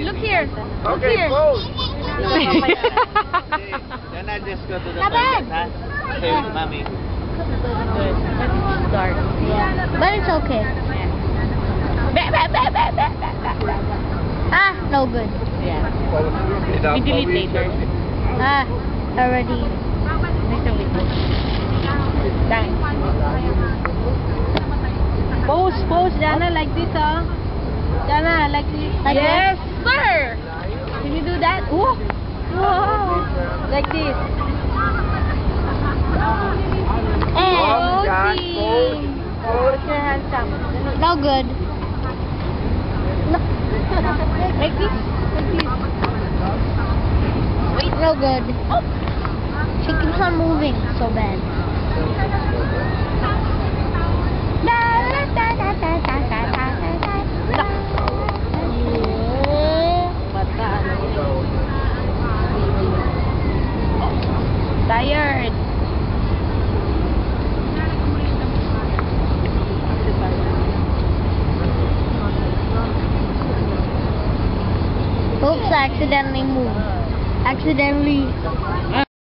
Look here. Look Okay, here. pose. Okay, then I just go to the toilet, huh? Stay with mommy. Good. But it's dark. Yeah. But it's okay. Ah, no good. Yeah. We We delete later. Ah, already. Next time we do. Thanks. Pose, Jana, like this, huh? Jana, like this. Like yes, sir! Can you do that? Whoa! Whoa! Like this. And Jan, pose. Put your hands up. no good. No. Like this. Like this. Wait, no good. She keeps on moving so bad. Tired. Oops, I accidentally moved. Accidentally